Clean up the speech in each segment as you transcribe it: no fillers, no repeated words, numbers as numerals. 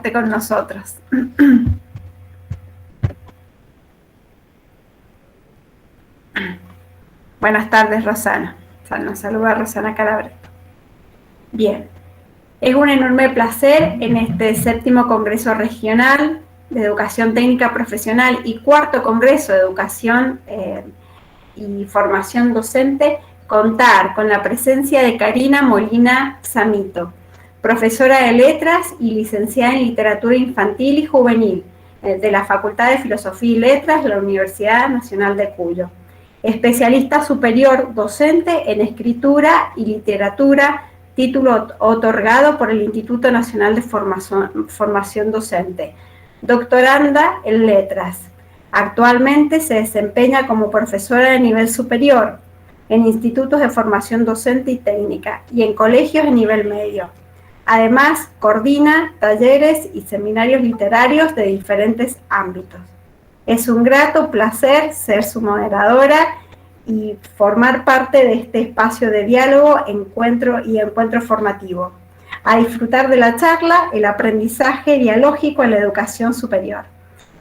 esté con nosotros. Buenas tardes, Rosana. Nos saluda Rosana Calabret. Bien, es un enorme placer en este 7º Congreso Regional de Educación Técnica Profesional y 4º Congreso de Educación y Formación Docente contar con la presencia de Karina Molina Samito, profesora de Letras y licenciada en Literatura Infantil y Juvenil de la Facultad de Filosofía y Letras de la Universidad Nacional de Cuyo. Especialista superior docente en Escritura y Literatura, título otorgado por el Instituto Nacional de Formación Docente. Doctoranda en Letras. Actualmente se desempeña como profesora de nivel superior en institutos de formación docente y técnica y en colegios de nivel medio. Además, coordina talleres y seminarios literarios de diferentes ámbitos. Es un grato placer ser su moderadora y formar parte de este espacio de diálogo, encuentro formativo. A disfrutar de la charla, el aprendizaje dialógico en la educación superior.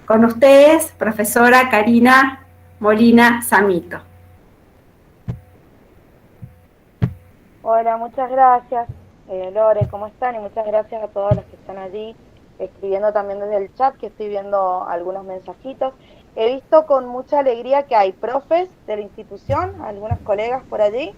Con ustedes, profesora Karina Molina Samito. Hola, muchas gracias, Lore, ¿cómo están? Y muchas gracias a todos los que están allí escribiendo también desde el chat, que estoy viendo algunos mensajitos. He visto con mucha alegría que hay profes de la institución, algunos colegas por allí,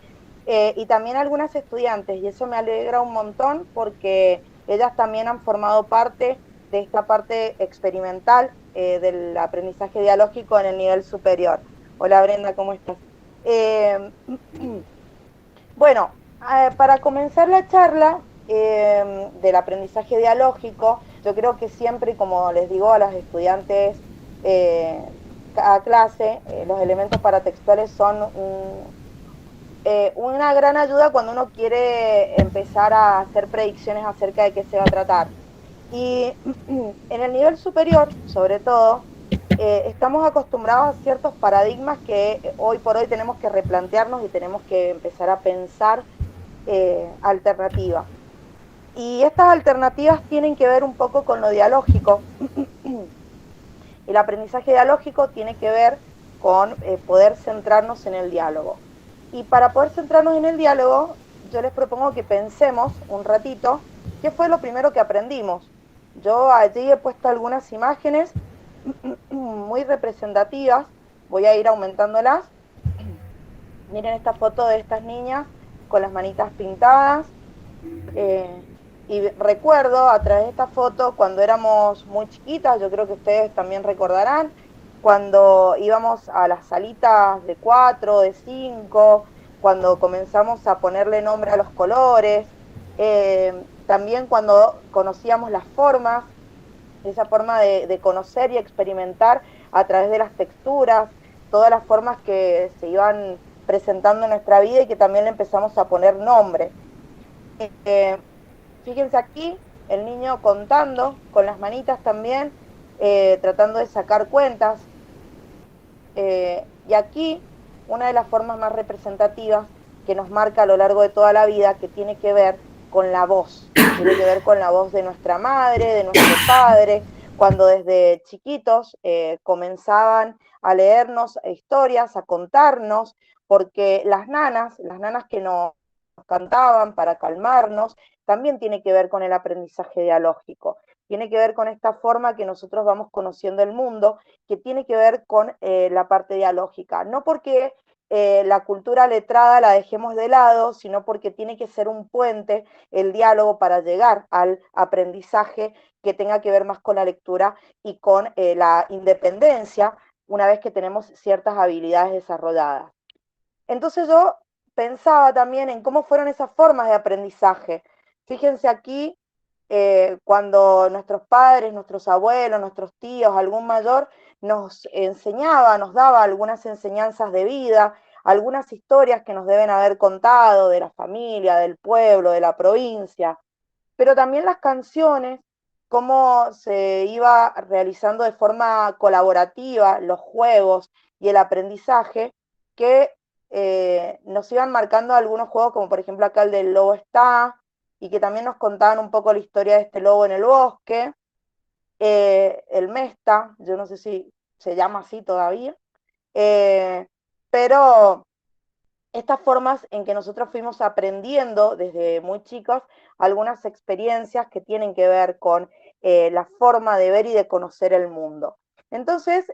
y también algunas estudiantes, y eso me alegra un montón porque ellas también han formado parte de esta parte experimental del aprendizaje dialógico en el nivel superior. Hola Brenda, ¿cómo estás? Eh, Bueno, para comenzar la charla del aprendizaje dialógico, yo creo que siempre, como les digo a las estudiantes a clase, los elementos paratextuales son una gran ayuda cuando uno quiere empezar a hacer predicciones acerca de qué se va a tratar. Y en el nivel superior, sobre todo, estamos acostumbrados a ciertos paradigmas que hoy por hoy tenemos que replantearnos y tenemos que empezar a pensar alternativas. Y estas alternativas tienen que ver un poco con lo dialógico. El aprendizaje dialógico tiene que ver con poder centrarnos en el diálogo. Y para poder centrarnos en el diálogo, yo les propongo que pensemos un ratito qué fue lo primero que aprendimos. Yo allí he puesto algunas imágenes muy representativas, voy a ir aumentándolas. Miren esta foto de estas niñas con las manitas pintadas. Eh, y recuerdo a través de esta foto cuando éramos muy chiquitas, yo creo que ustedes también recordarán, cuando íbamos a las salitas de 4, de 5, cuando comenzamos a ponerle nombre a los colores, también cuando conocíamos las formas, esa forma de conocer y experimentar a través de las texturas, todas las formas que se iban presentando en nuestra vida y que también le empezamos a poner nombre. Eh, Fíjense aquí, el niño contando con las manitas también, tratando de sacar cuentas. Y aquí, una de las formas más representativas que nos marca a lo largo de toda la vida, que tiene que ver con la voz, tiene que ver con la voz de nuestra madre, de nuestro padre, cuando desde chiquitos comenzaban a leernos historias, a contarnos, porque las nanas que nos cantaban para calmarnos, también tiene que ver con el aprendizaje dialógico, tiene que ver con esta forma que nosotros vamos conociendo el mundo, que tiene que ver con la parte dialógica, no porque la cultura letrada la dejemos de lado, sino porque tiene que ser un puente el diálogo para llegar al aprendizaje que tenga que ver más con la lectura y con la independencia una vez que tenemos ciertas habilidades desarrolladas. Entonces yo pensaba también en cómo fueron esas formas de aprendizaje. Fíjense aquí, cuando nuestros padres, nuestros abuelos, nuestros tíos, algún mayor, nos enseñaba, nos daba algunas enseñanzas de vida, algunas historias que nos deben haber contado de la familia, del pueblo, de la provincia, pero también las canciones, cómo se iba realizando de forma colaborativa los juegos y el aprendizaje, que nos iban marcando algunos juegos, como por ejemplo acá el del lobo está, y que también nos contaban un poco la historia de este lobo en el bosque. el MESTA, yo no sé si se llama así todavía, pero estas formas en que nosotros fuimos aprendiendo desde muy chicos algunas experiencias que tienen que ver con la forma de ver y de conocer el mundo. Entonces,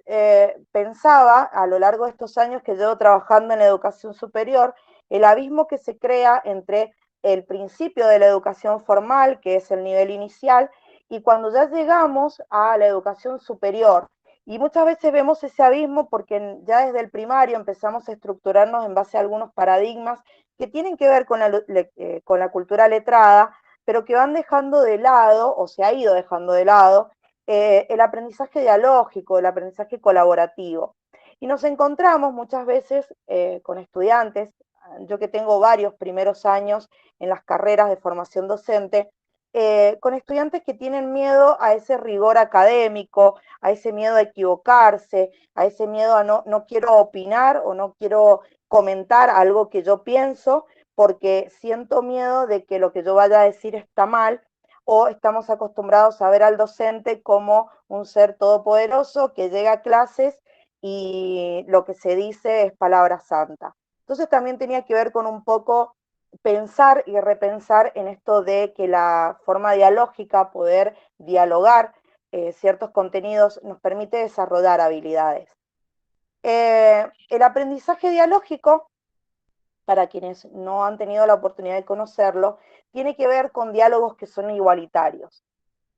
pensaba a lo largo de estos años que llevo trabajando en educación superior, el abismo que se crea entre el principio de la educación formal, que es el nivel inicial, y cuando ya llegamos a la educación superior, y muchas veces vemos ese abismo porque ya desde el primario empezamos a estructurarnos en base a algunos paradigmas que tienen que ver con la cultura letrada, pero que van dejando de lado, o se ha ido dejando de lado, el aprendizaje dialógico, el aprendizaje colaborativo. Y nos encontramos muchas veces con estudiantes, yo que tengo varios primeros años en las carreras de formación docente, con estudiantes que tienen miedo a ese rigor académico, a ese miedo a equivocarse, a ese miedo a no quiero opinar o no quiero comentar algo que yo pienso porque siento miedo de que lo que yo vaya a decir está mal, o estamos acostumbrados a ver al docente como un ser todopoderoso que llega a clases y lo que se dice es palabra santa. Entonces también tenía que ver con un poco pensar y repensar en esto de que la forma dialógica, poder dialogar ciertos contenidos, nos permite desarrollar habilidades. El aprendizaje dialógico, para quienes no han tenido la oportunidad de conocerlo, tiene que ver con diálogos que son igualitarios.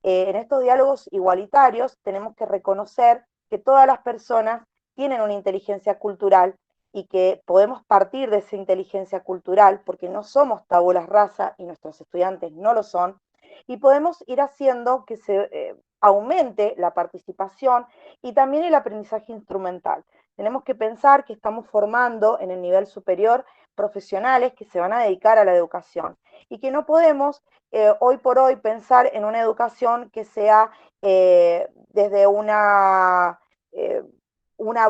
En estos diálogos igualitarios tenemos que reconocer que todas las personas tienen una inteligencia cultural y que podemos partir de esa inteligencia cultural porque no somos tabulas rasa y nuestros estudiantes no lo son, y podemos ir haciendo que se aumente la participación y también el aprendizaje instrumental. Tenemos que pensar que estamos formando en el nivel superior profesionales que se van a dedicar a la educación y que no podemos hoy por hoy pensar en una educación que sea desde una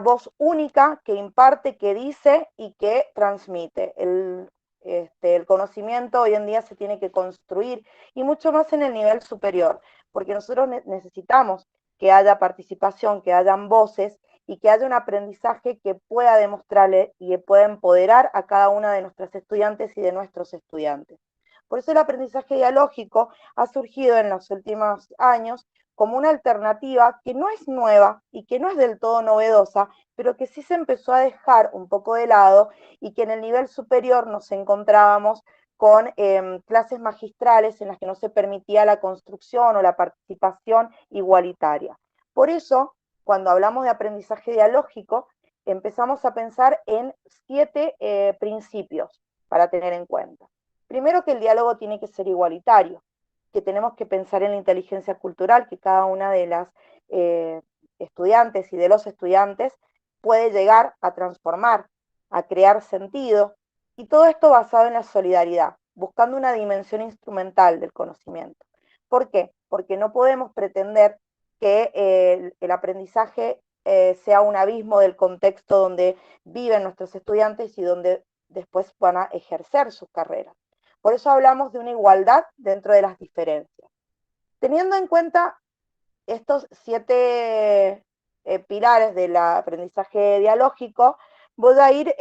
voz única que imparte, que dice y que transmite. El conocimiento hoy en día se tiene que construir y mucho más en el nivel superior, porque nosotros necesitamos que haya participación, que hayan voces y que haya un aprendizaje que pueda demostrarle y que pueda empoderar a cada una de nuestras estudiantes y de nuestros estudiantes. Por eso el aprendizaje dialógico ha surgido en los últimos años como una alternativa que no es nueva y que no es del todo novedosa, pero que sí se empezó a dejar un poco de lado y que en el nivel superior nos encontrábamos con clases magistrales en las que no se permitía la construcción o la participación igualitaria. Por eso, cuando hablamos de aprendizaje dialógico, empezamos a pensar en 7 principios para tener en cuenta. Primero, que el diálogo tiene que ser igualitario, que tenemos que pensar en la inteligencia cultural que cada una de las estudiantes y de los estudiantes puede llegar a transformar, a crear sentido, y todo esto basado en la solidaridad, buscando una dimensión instrumental del conocimiento. ¿Por qué? Porque no podemos pretender que el aprendizaje sea un abismo del contexto donde viven nuestros estudiantes y donde después van a ejercer sus carreras. Por eso hablamos de una igualdad dentro de las diferencias. Teniendo en cuenta estos 7 pilares del aprendizaje dialógico, voy a ir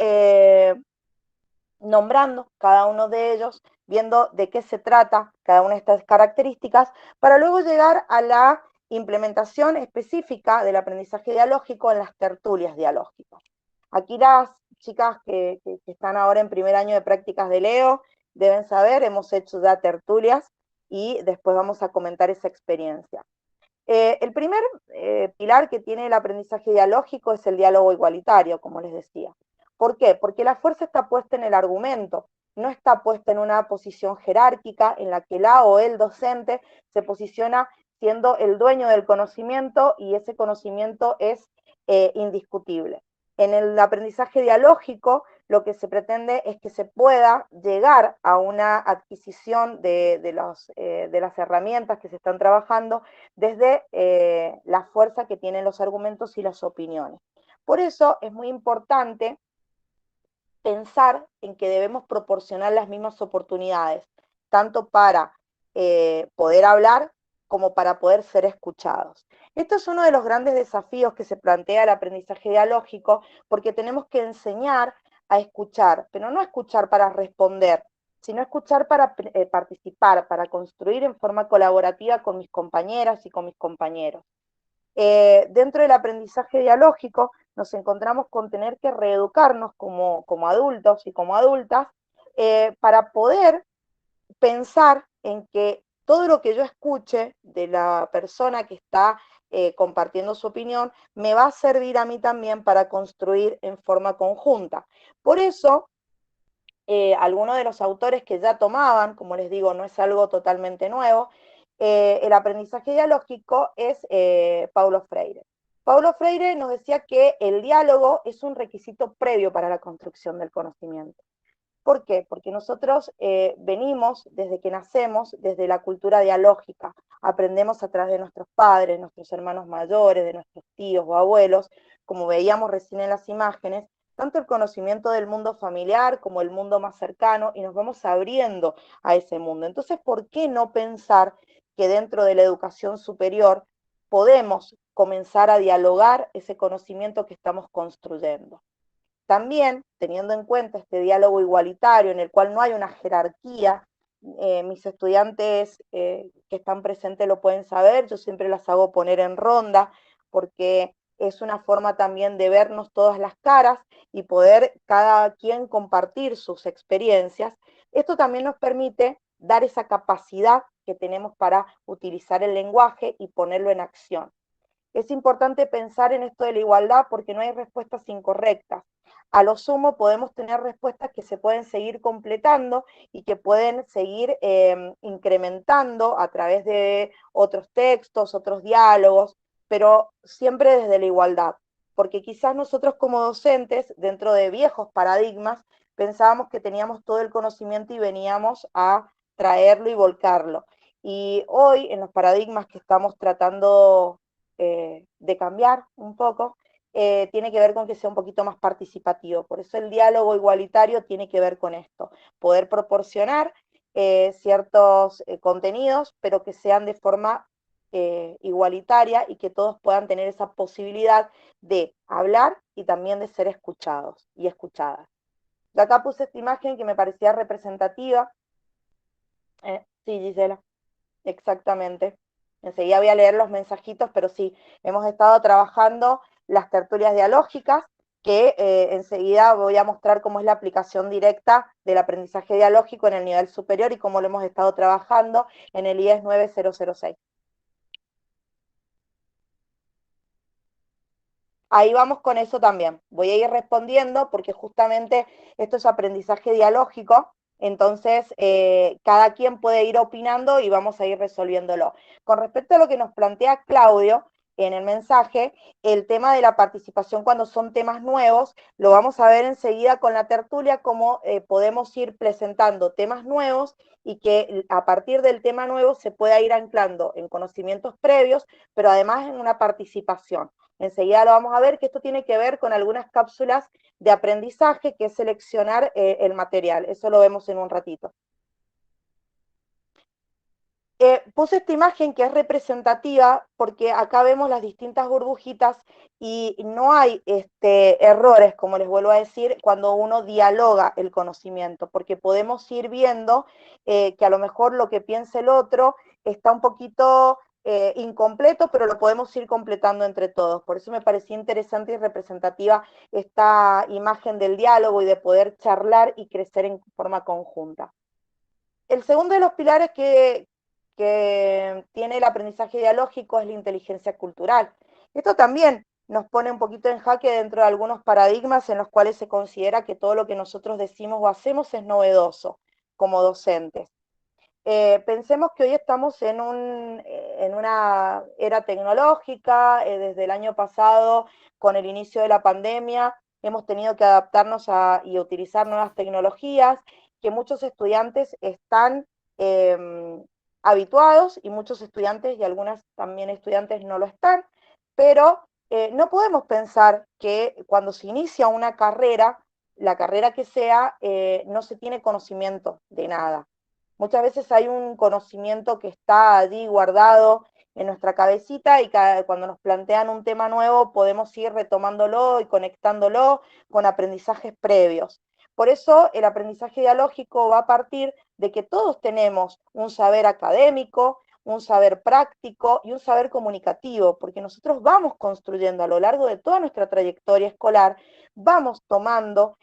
nombrando cada uno de ellos, viendo de qué se trata cada una de estas características, para luego llegar a la implementación específica del aprendizaje dialógico en las tertulias dialógicas. Aquí las chicas que están ahora en primer año de prácticas de Leo deben saber, hemos hecho ya tertulias y después vamos a comentar esa experiencia. El primer pilar que tiene el aprendizaje dialógico es el diálogo igualitario, como les decía. ¿Por qué? Porque la fuerza está puesta en el argumento, no está puesta en una posición jerárquica en la que la o el docente se posiciona siendo el dueño del conocimiento y ese conocimiento es indiscutible. En el aprendizaje dialógico, lo que se pretende es que se pueda llegar a una adquisición de las herramientas que se están trabajando desde la fuerza que tienen los argumentos y las opiniones. Por eso es muy importante pensar en que debemos proporcionar las mismas oportunidades, tanto para poder hablar como para poder ser escuchados. Esto es uno de los grandes desafíos que se plantea el aprendizaje dialógico, porque tenemos que enseñar a escuchar, pero no escuchar para responder, sino escuchar para participar, para construir en forma colaborativa con mis compañeras y con mis compañeros. Dentro del aprendizaje dialógico nos encontramos con tener que reeducarnos como adultos y como adultas para poder pensar en que todo lo que yo escuche de la persona que está compartiendo su opinión me va a servir a mí también para construir en forma conjunta. Por eso, algunos de los autores que ya tomaban, como les digo, no es algo totalmente nuevo, el aprendizaje dialógico es Paulo Freire. Paulo Freire nos decía que el diálogo es un requisito previo para la construcción del conocimiento. ¿Por qué? Porque nosotros venimos desde que nacemos, desde la cultura dialógica. Aprendemos a través de nuestros padres, nuestros hermanos mayores, de nuestros tíos o abuelos, como veíamos recién en las imágenes, tanto el conocimiento del mundo familiar como el mundo más cercano, y nos vamos abriendo a ese mundo. Entonces, ¿por qué no pensar que dentro de la educación superior podemos comenzar a dialogar ese conocimiento que estamos construyendo? También, teniendo en cuenta este diálogo igualitario en el cual no hay una jerarquía, mis estudiantes que están presentes lo pueden saber, yo siempre las hago poner en ronda, porque es una forma también de vernos todas las caras y poder cada quien compartir sus experiencias. Esto también nos permite dar esa capacidad que tenemos para utilizar el lenguaje y ponerlo en acción. Es importante pensar en esto de la igualdad porque no hay respuestas incorrectas. A lo sumo podemos tener respuestas que se pueden seguir completando y que pueden seguir incrementando a través de otros textos, otros diálogos, pero siempre desde la igualdad. Porque quizás nosotros como docentes, dentro de viejos paradigmas, pensábamos que teníamos todo el conocimiento y veníamos a traerlo y volcarlo. Y hoy, en los paradigmas que estamos tratando de cambiar un poco, tiene que ver con que sea un poquito más participativo. Por eso el diálogo igualitario tiene que ver con esto, poder proporcionar ciertos contenidos, pero que sean de forma igualitaria y que todos puedan tener esa posibilidad de hablar y también de ser escuchados y escuchadas. Yo acá puse esta imagen que me parecía representativa. Sí, Gisela, exactamente. Enseguida voy a leer los mensajitos, pero sí, hemos estado trabajando las tertulias dialógicas, que enseguida voy a mostrar cómo es la aplicación directa del aprendizaje dialógico en el nivel superior y cómo lo hemos estado trabajando en el IES 9006. Ahí vamos con eso también. Voy a ir respondiendo porque justamente esto es aprendizaje dialógico, entonces cada quien puede ir opinando y vamos a ir resolviéndolo. Con respecto a lo que nos plantea Claudio en el mensaje, el tema de la participación cuando son temas nuevos, lo vamos a ver enseguida con la tertulia, cómo podemos ir presentando temas nuevos y que a partir del tema nuevo se pueda ir anclando en conocimientos previos, pero además en una participación. Enseguida lo vamos a ver, que esto tiene que ver con algunas cápsulas de aprendizaje, que es seleccionar el material. Eso lo vemos en un ratito. Puse esta imagen que es representativa porque acá vemos las distintas burbujitas y no hay errores, como les vuelvo a decir, cuando uno dialoga el conocimiento, porque podemos ir viendo que a lo mejor lo que piensa el otro está un poquito incompleto, pero lo podemos ir completando entre todos. Por eso me parecía interesante y representativa esta imagen del diálogo y de poder charlar y crecer en forma conjunta. El segundo de los pilares que tiene el aprendizaje dialógico es la inteligencia cultural. Esto también nos pone un poquito en jaque dentro de algunos paradigmas en los cuales se considera que todo lo que nosotros decimos o hacemos es novedoso como docentes. Pensemos que hoy estamos en una era tecnológica, desde el año pasado, con el inicio de la pandemia, hemos tenido que adaptarnos y utilizar nuevas tecnologías, que muchos estudiantes están habituados y muchos estudiantes y algunas también estudiantes no lo están, pero no podemos pensar que cuando se inicia una carrera, la carrera que sea, no se tiene conocimiento de nada. Muchas veces hay un conocimiento que está allí guardado en nuestra cabecita y cuando nos plantean un tema nuevo podemos ir retomándolo y conectándolo con aprendizajes previos. Por eso el aprendizaje dialógico va a partir de que todos tenemos un saber académico, un saber práctico y un saber comunicativo, porque nosotros vamos construyendo a lo largo de toda nuestra trayectoria escolar, vamos tomando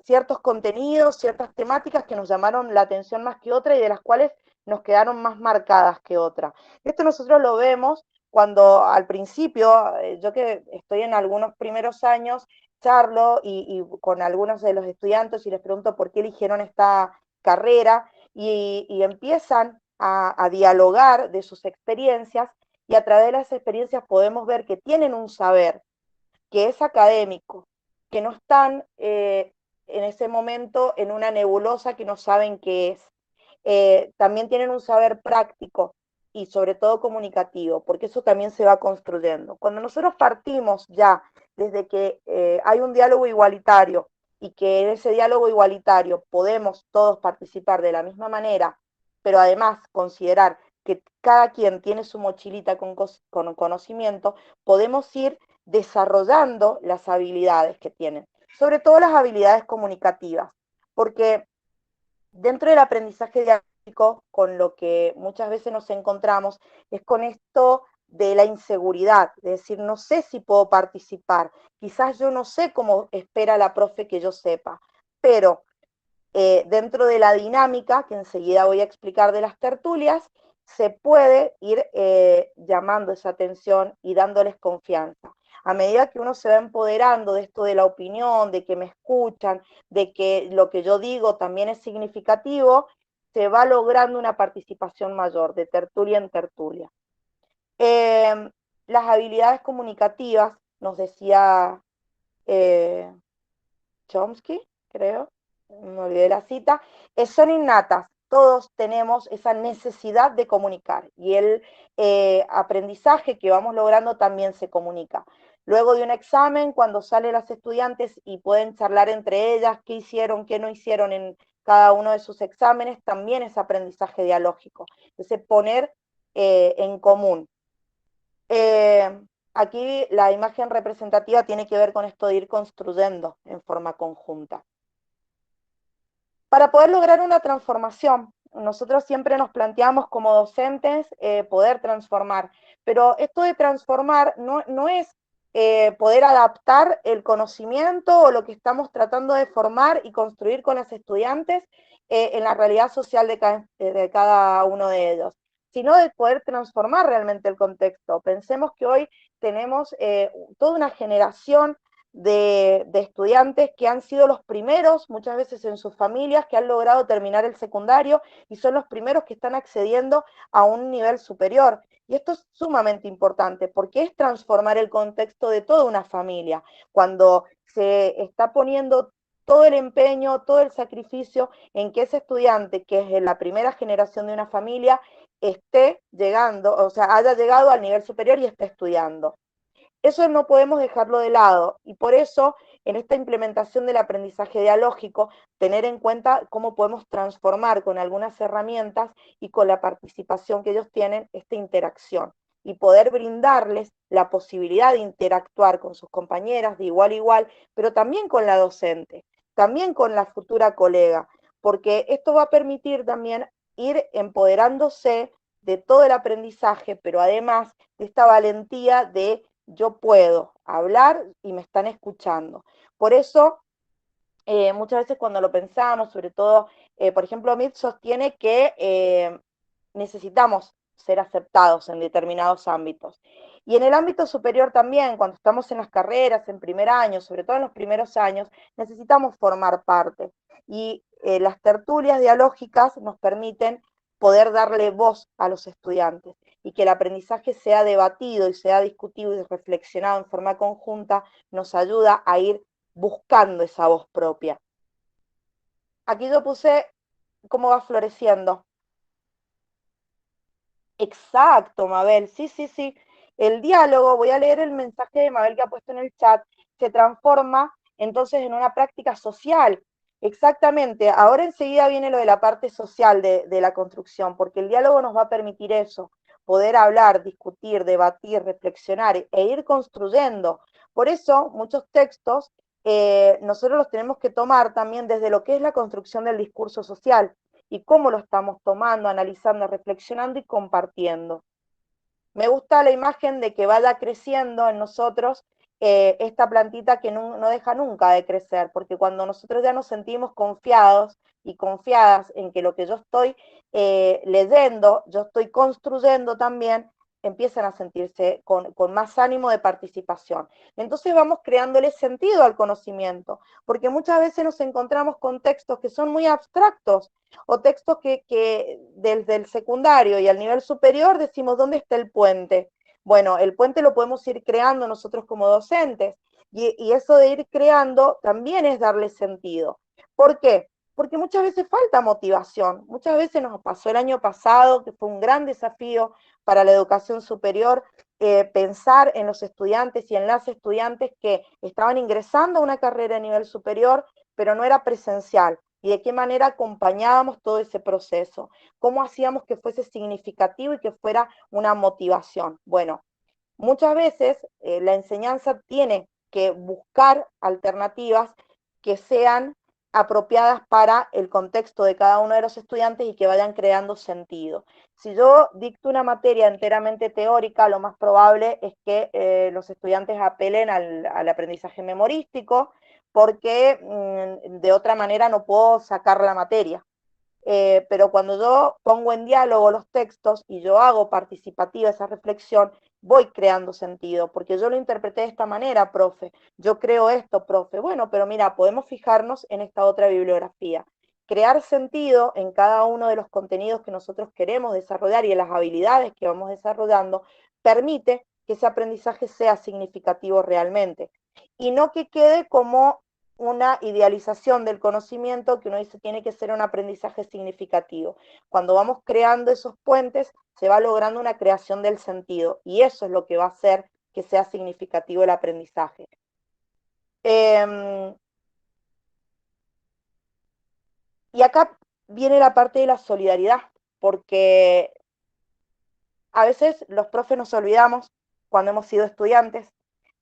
ciertos contenidos, ciertas temáticas que nos llamaron la atención más que otra y de las cuales nos quedaron más marcadas que otra. Esto nosotros lo vemos cuando al principio, yo que estoy en algunos primeros años, charlo y con algunos de los estudiantes y les pregunto por qué eligieron esta carrera y empiezan a dialogar de sus experiencias y a través de las experiencias podemos ver que tienen un saber que es académico, que no están en ese momento en una nebulosa que no saben qué es. También tienen un saber práctico y sobre todo comunicativo, porque eso también se va construyendo. Cuando nosotros partimos ya desde que hay un diálogo igualitario y que en ese diálogo igualitario podemos todos participar de la misma manera, pero además considerar que cada quien tiene su mochilita con conocimiento, podemos ir desarrollando las habilidades que tienen, sobre todo las habilidades comunicativas, porque dentro del aprendizaje dialéctico, con lo que muchas veces nos encontramos, es con esto de la inseguridad, de decir, no sé si puedo participar, quizás yo no sé cómo espera la profe que yo sepa, pero dentro de la dinámica, que enseguida voy a explicar de las tertulias, se puede ir llamando esa atención y dándoles confianza. A medida que uno se va empoderando de esto de la opinión, de que me escuchan, de que lo que yo digo también es significativo, se va logrando una participación mayor de tertulia en tertulia. Las habilidades comunicativas, nos decía Chomsky, creo, me olvidé la cita, son innatas. Todos tenemos esa necesidad de comunicar y el aprendizaje que vamos logrando también se comunica. Luego de un examen, cuando salen las estudiantes y pueden charlar entre ellas qué hicieron, qué no hicieron en cada uno de sus exámenes, también es aprendizaje dialógico. Entonces, poner en común. Aquí la imagen representativa tiene que ver con esto de ir construyendo en forma conjunta. Para poder lograr una transformación, nosotros siempre nos planteamos como docentes poder transformar, pero esto de transformar no es poder adaptar el conocimiento o lo que estamos tratando de formar y construir con los estudiantes en la realidad social de cada uno de ellos, sino de poder transformar realmente el contexto. Pensemos que hoy tenemos toda una generación de estudiantes que han sido los primeros, muchas veces en sus familias, que han logrado terminar el secundario y son los primeros que están accediendo a un nivel superior. Y esto es sumamente importante porque es transformar el contexto de toda una familia. Cuando se está poniendo todo el empeño, todo el sacrificio en que ese estudiante, que es la primera generación de una familia, esté llegando, o sea, haya llegado al nivel superior y esté estudiando. Eso no podemos dejarlo de lado y por eso en esta implementación del aprendizaje dialógico, tener en cuenta cómo podemos transformar con algunas herramientas y con la participación que ellos tienen esta interacción y poder brindarles la posibilidad de interactuar con sus compañeras de igual a igual, pero también con la docente, también con la futura colega, porque esto va a permitir también ir empoderándose de todo el aprendizaje, pero además de esta valentía de yo puedo hablar y me están escuchando. Por eso, muchas veces cuando lo pensamos, sobre todo, por ejemplo, Mit sostiene que necesitamos ser aceptados en determinados ámbitos. Y en el ámbito superior también, cuando estamos en las carreras, en primer año, sobre todo en los primeros años, necesitamos formar parte. Y las tertulias dialógicas nos permiten poder darle voz a los estudiantes y que el aprendizaje sea debatido y sea discutido y reflexionado en forma conjunta, nos ayuda a ir buscando esa voz propia. Aquí yo puse cómo va floreciendo. Exacto, Mabel, sí, sí, sí. El diálogo, voy a leer el mensaje de Mabel que ha puesto en el chat, se transforma entonces en una práctica social. Exactamente, ahora enseguida viene lo de la parte social de la construcción, porque el diálogo nos va a permitir eso, poder hablar, discutir, debatir, reflexionar e ir construyendo. Por eso muchos textos nosotros los tenemos que tomar también desde lo que es la construcción del discurso social y cómo lo estamos tomando, analizando, reflexionando y compartiendo. Me gusta la imagen de que vaya creciendo en nosotros esta plantita que no deja nunca de crecer, porque cuando nosotros ya nos sentimos confiados y confiadas en que lo que yo estoy leyendo, yo estoy construyendo también, empiezan a sentirse con más ánimo de participación. Entonces vamos creándole sentido al conocimiento, porque muchas veces nos encontramos con textos que son muy abstractos, o textos que desde el secundario y al nivel superior decimos, ¿dónde está el puente? Bueno, el puente lo podemos ir creando nosotros como docentes, y eso de ir creando también es darle sentido. ¿Por qué? Porque muchas veces falta motivación, muchas veces nos pasó el año pasado, que fue un gran desafío para la educación superior, pensar en los estudiantes y en las estudiantes que estaban ingresando a una carrera a nivel superior, pero no era presencial, y de qué manera acompañábamos todo ese proceso, cómo hacíamos que fuese significativo y que fuera una motivación. Bueno, muchas veces la enseñanza tiene que buscar alternativas que sean apropiadas para el contexto de cada uno de los estudiantes y que vayan creando sentido. Si yo dicto una materia enteramente teórica, lo más probable es que los estudiantes apelen al aprendizaje memorístico, porque de otra manera no puedo sacar la materia. Pero cuando yo pongo en diálogo los textos y yo hago participativa esa reflexión, voy creando sentido, porque yo lo interpreté de esta manera, profe, yo creo esto, profe, bueno, pero mira, podemos fijarnos en esta otra bibliografía. Crear sentido en cada uno de los contenidos que nosotros queremos desarrollar y en las habilidades que vamos desarrollando permite que ese aprendizaje sea significativo realmente, y no que quede como una idealización del conocimiento que uno dice tiene que ser un aprendizaje significativo. Cuando vamos creando esos puentes, se va logrando una creación del sentido, y eso es lo que va a hacer que sea significativo el aprendizaje. Y acá viene la parte de la solidaridad, porque a veces los profes nos olvidamos cuando hemos sido estudiantes,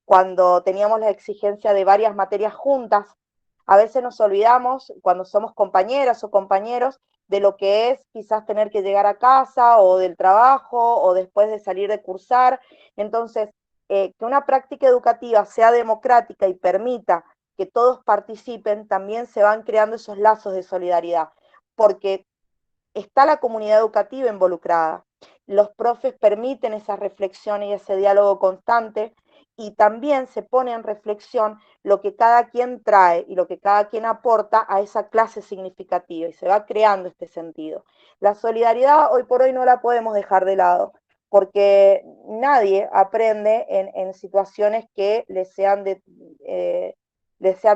cuando teníamos la exigencia de varias materias juntas. A veces nos olvidamos cuando somos compañeras o compañeros de lo que es quizás tener que llegar a casa o del trabajo o después de salir de cursar. Entonces, que una práctica educativa sea democrática y permita que todos participen, también se van creando esos lazos de solidaridad, porque está la comunidad educativa involucrada. Los profes permiten esa reflexión y ese diálogo constante, y también se pone en reflexión lo que cada quien trae y lo que cada quien aporta a esa clase significativa, y se va creando este sentido. La solidaridad hoy por hoy no la podemos dejar de lado, porque nadie aprende en situaciones que les sean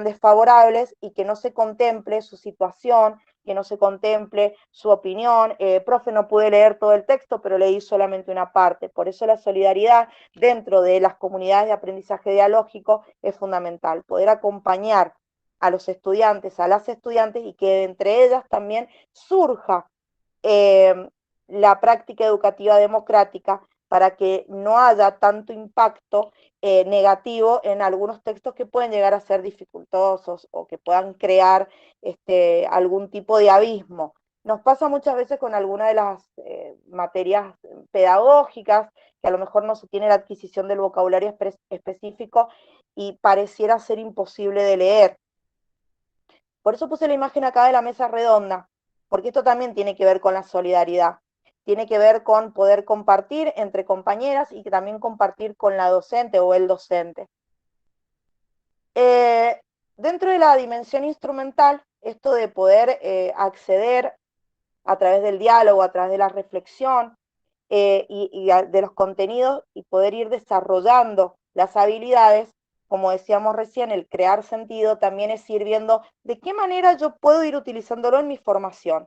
desfavorables y que no se contemple su situación, que no se contemple su opinión. Profe, no pude leer todo el texto, pero leí solamente una parte. Por eso la solidaridad dentro de las comunidades de aprendizaje dialógico es fundamental. Poder acompañar a los estudiantes, a las estudiantes, y que entre ellas también surja la práctica educativa democrática, para que no haya tanto impacto negativo en algunos textos que pueden llegar a ser dificultosos o que puedan crear algún tipo de abismo. Nos pasa muchas veces con algunas de las materias pedagógicas, que a lo mejor no se tiene la adquisición del vocabulario específico y pareciera ser imposible de leer. Por eso puse la imagen acá de la mesa redonda, porque esto también tiene que ver con la solidaridad, tiene que ver con poder compartir entre compañeras y también compartir con la docente o el docente. Dentro de la dimensión instrumental, esto de poder acceder a través del diálogo, a través de la reflexión y de los contenidos, y poder ir desarrollando las habilidades, como decíamos recién, el crear sentido también es ir viendo de qué manera yo puedo ir utilizándolo en mi formación.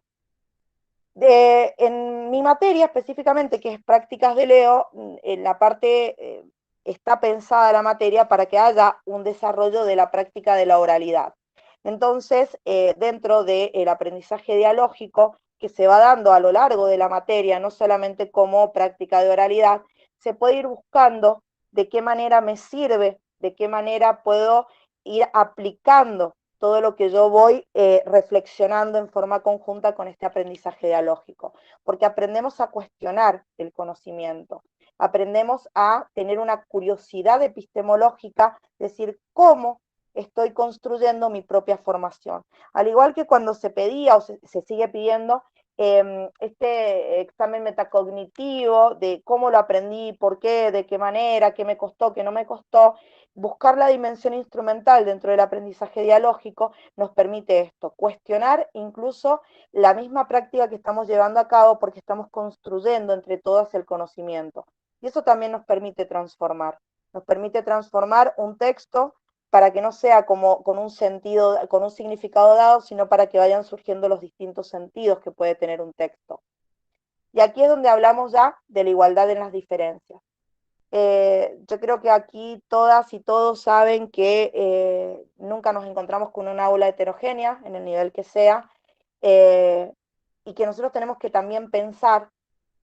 En mi materia específicamente, que es prácticas de Leo, en la parte está pensada la materia para que haya un desarrollo de la práctica de la oralidad. Entonces, dentro del aprendizaje dialógico que se va dando a lo largo de la materia, no solamente como práctica de oralidad, se puede ir buscando de qué manera me sirve, de qué manera puedo ir aplicando todo lo que yo voy reflexionando en forma conjunta con este aprendizaje dialógico, porque aprendemos a cuestionar el conocimiento, aprendemos a tener una curiosidad epistemológica, es decir, cómo estoy construyendo mi propia formación. Al igual que cuando se pedía o se sigue pidiendo este examen metacognitivo de cómo lo aprendí, por qué, de qué manera, qué me costó, qué no me costó, buscar la dimensión instrumental dentro del aprendizaje dialógico nos permite esto, cuestionar incluso la misma práctica que estamos llevando a cabo porque estamos construyendo entre todas el conocimiento. Y eso también nos permite transformar un texto para que no sea como con un sentido, con un significado dado, sino para que vayan surgiendo los distintos sentidos que puede tener un texto. Y aquí es donde hablamos ya de la igualdad en las diferencias. Yo creo que aquí todas y todos saben que nunca nos encontramos con una aula heterogénea, en el nivel que sea, y que nosotros tenemos que también pensar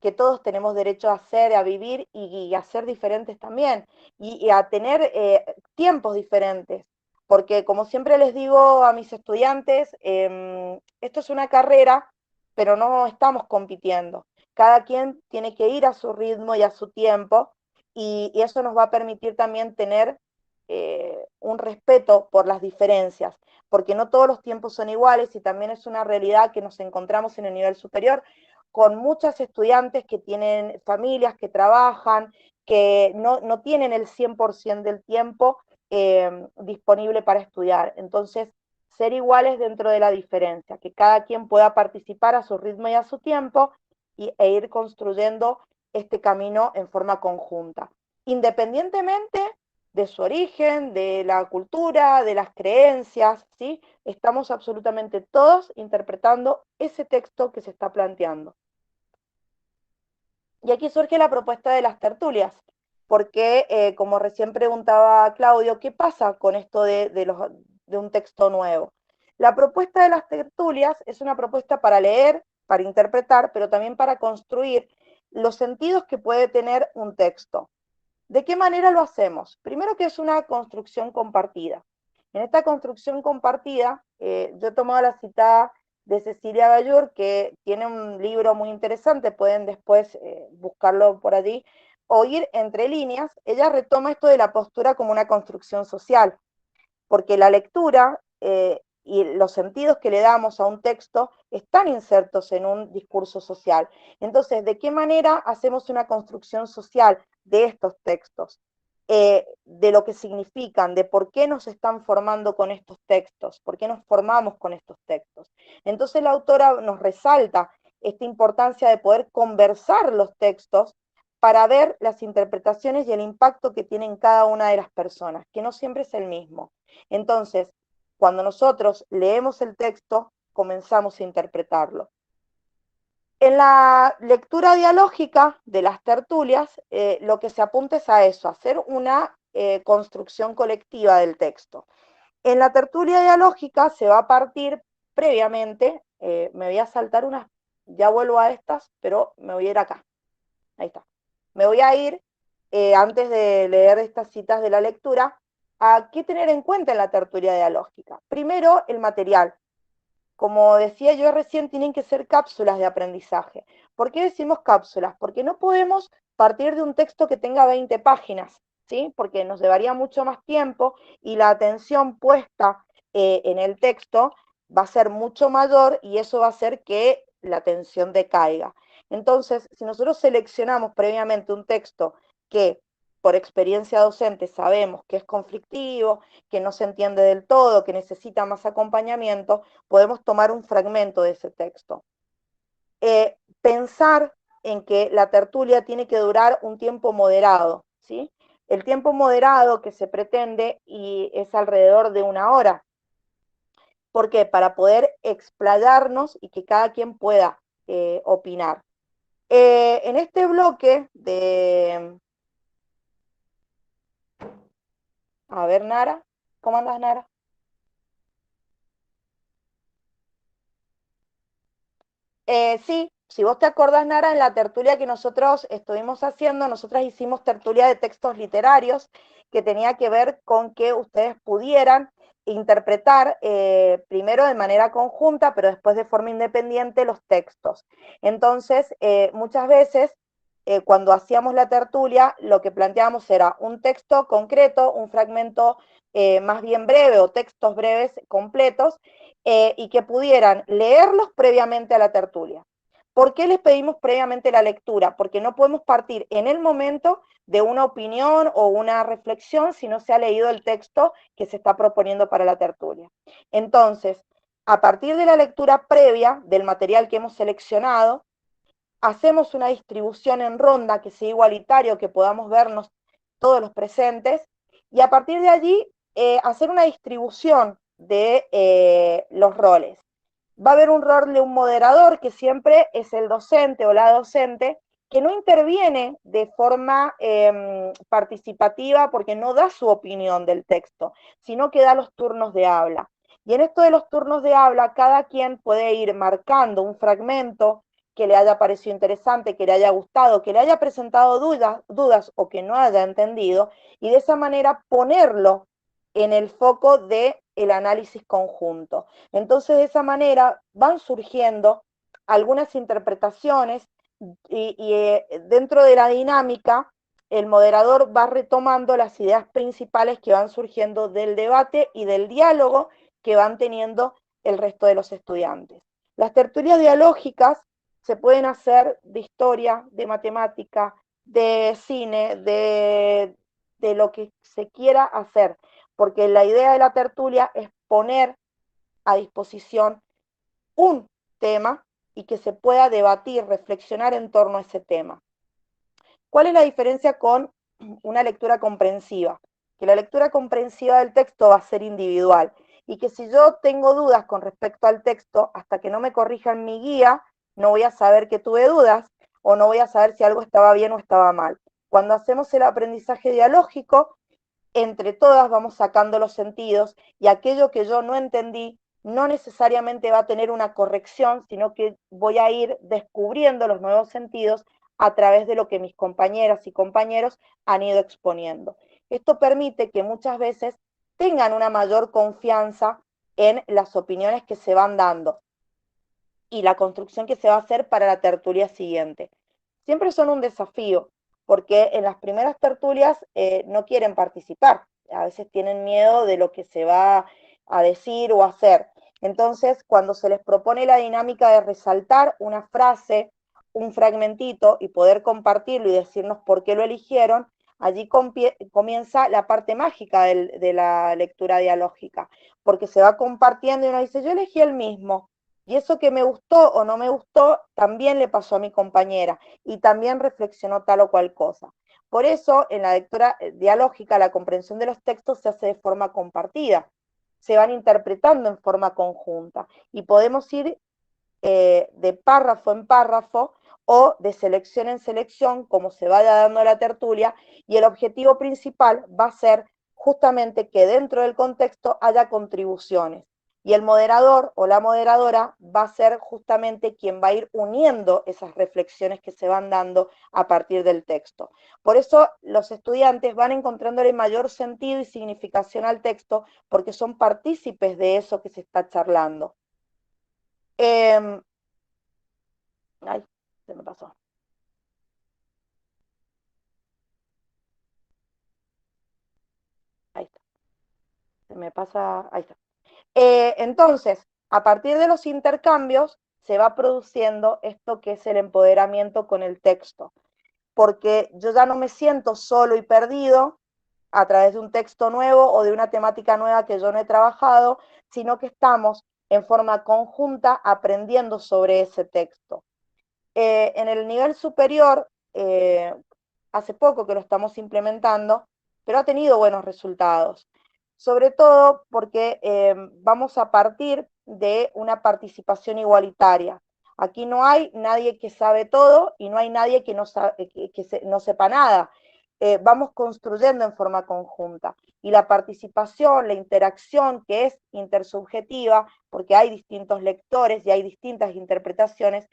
que todos tenemos derecho a ser, a vivir y a ser diferentes también, y a tener tiempos diferentes, porque como siempre les digo a mis estudiantes, esto es una carrera, pero no estamos compitiendo. Cada quien tiene que ir a su ritmo y a su tiempo, y eso nos va a permitir también tener un respeto por las diferencias, porque no todos los tiempos son iguales y también es una realidad que nos encontramos en el nivel superior con muchas estudiantes que tienen familias, que trabajan, que no tienen el 100% del tiempo disponible para estudiar. Entonces, ser iguales dentro de la diferencia, que cada quien pueda participar a su ritmo y a su tiempo e ir construyendo este camino en forma conjunta, independientemente de su origen, de la cultura, de las creencias, ¿sí? Estamos absolutamente todos interpretando ese texto que se está planteando. Y aquí surge la propuesta de las tertulias, porque como recién preguntaba Claudio, ¿qué pasa con esto de un texto nuevo? La propuesta de las tertulias es una propuesta para leer, para interpretar, pero también para construir los sentidos que puede tener un texto. ¿De qué manera lo hacemos? Primero que es una construcción compartida. En esta construcción compartida, yo he tomado la cita de Cecilia Gallur, que tiene un libro muy interesante, pueden después buscarlo por allí, Oír entre líneas. Ella retoma esto de la postura como una construcción social, porque la lectura y los sentidos que le damos a un texto están insertos en un discurso social. Entonces, ¿de qué manera hacemos una construcción social de estos textos? De lo que significan, de por qué nos están formando con estos textos, por qué nos formamos con estos textos. Entonces la autora nos resalta esta importancia de poder conversar los textos para ver las interpretaciones y el impacto que tienen cada una de las personas, que no siempre es el mismo. Entonces, cuando nosotros leemos el texto, comenzamos a interpretarlo. En la lectura dialógica de las tertulias, lo que se apunta es a eso, a hacer una construcción colectiva del texto. En la tertulia dialógica se va a partir previamente, me voy a saltar unas, ya vuelvo a estas, pero me voy a ir acá. Ahí está. Me voy a ir, antes de leer estas citas de la lectura, a qué tener en cuenta en la tertulia dialógica. Primero, el material. Como decía yo recién, tienen que ser cápsulas de aprendizaje. ¿Por qué decimos cápsulas? Porque no podemos partir de un texto que tenga 20 páginas, ¿sí? Porque nos llevaría mucho más tiempo y la atención puesta en el texto va a ser mucho mayor y eso va a hacer que la atención decaiga. Entonces, si nosotros seleccionamos previamente un texto que por experiencia docente sabemos que es conflictivo, que no se entiende del todo, que necesita más acompañamiento, podemos tomar un fragmento de ese texto. Pensar en que la tertulia tiene que durar un tiempo moderado, ¿sí? El tiempo moderado que se pretende y es alrededor de 1 hora. ¿Por qué? Para poder explayarnos y que cada quien pueda opinar. En este bloque de... A ver, Nara, ¿cómo andas, Nara? Sí, si vos te acordás, Nara, en la tertulia que nosotros estuvimos haciendo, nosotras hicimos tertulia de textos literarios que tenía que ver con que ustedes pudieran interpretar primero de manera conjunta, pero después de forma independiente los textos. Entonces, muchas veces, cuando hacíamos la tertulia, lo que planteábamos era un texto concreto, un fragmento más bien breve o textos breves completos, y que pudieran leerlos previamente a la tertulia. ¿Por qué les pedimos previamente la lectura? Porque no podemos partir en el momento de una opinión o una reflexión si no se ha leído el texto que se está proponiendo para la tertulia. Entonces, a partir de la lectura previa del material que hemos seleccionado, hacemos una distribución en ronda que sea igualitario, que podamos vernos todos los presentes, y a partir de allí hacer una distribución de los roles. Va a haber un rol de un moderador, que siempre es el docente o la docente, que no interviene de forma participativa porque no da su opinión del texto, sino que da los turnos de habla. Y en esto de los turnos de habla, cada quien puede ir marcando un fragmento que le haya parecido interesante, que le haya gustado, que le haya presentado dudas o que no haya entendido, y de esa manera ponerlo en el foco del análisis conjunto. Entonces, de esa manera van surgiendo algunas interpretaciones y dentro de la dinámica, el moderador va retomando las ideas principales que van surgiendo del debate y del diálogo que van teniendo el resto de los estudiantes. Las tertulias dialógicas se pueden hacer de historia, de matemática, de cine, de lo que se quiera hacer, porque la idea de la tertulia es poner a disposición un tema y que se pueda debatir, reflexionar en torno a ese tema. ¿Cuál es la diferencia con una lectura comprensiva? Que la lectura comprensiva del texto va a ser individual y que si yo tengo dudas con respecto al texto, hasta que no me corrijan mi guía, no voy a saber que tuve dudas o no voy a saber si algo estaba bien o estaba mal. Cuando hacemos el aprendizaje dialógico, entre todas vamos sacando los sentidos y aquello que yo no entendí no necesariamente va a tener una corrección, sino que voy a ir descubriendo los nuevos sentidos a través de lo que mis compañeras y compañeros han ido exponiendo. Esto permite que muchas veces tengan una mayor confianza en las opiniones que se van dando y la construcción que se va a hacer para la tertulia siguiente. Siempre son un desafío, porque en las primeras tertulias no quieren participar, a veces tienen miedo de lo que se va a decir o hacer. Entonces, cuando se les propone la dinámica de resaltar una frase, un fragmentito y poder compartirlo y decirnos por qué lo eligieron, allí comienza la parte mágica de la lectura dialógica, porque se va compartiendo y uno dice, yo elegí el mismo, y eso que me gustó o no me gustó también le pasó a mi compañera y también reflexionó tal o cual cosa. Por eso, en la lectura dialógica, la comprensión de los textos se hace de forma compartida, se van interpretando en forma conjunta y podemos ir de párrafo en párrafo o de selección en selección, como se vaya dando la tertulia, y el objetivo principal va a ser justamente que dentro del contexto haya contribuciones. Y el moderador o la moderadora va a ser justamente quien va a ir uniendo esas reflexiones que se van dando a partir del texto. Por eso los estudiantes van encontrándole mayor sentido y significación al texto porque son partícipes de eso que se está charlando. Ay, se me pasó. Ahí está. Se me pasa, ahí está. Entonces, a partir de los intercambios, se va produciendo esto que es el empoderamiento con el texto, porque yo ya no me siento solo y perdido a través de un texto nuevo o de una temática nueva que yo no he trabajado, sino que estamos en forma conjunta aprendiendo sobre ese texto. En el nivel superior, hace poco que lo estamos implementando, pero ha tenido buenos resultados, sobre todo porque vamos a partir de una participación igualitaria. Aquí no hay nadie que sabe todo y no hay nadie que no, no sepa nada. Vamos construyendo en forma conjunta. Y la participación, la interacción, que es intersubjetiva, porque hay distintos lectores y hay distintas interpretaciones,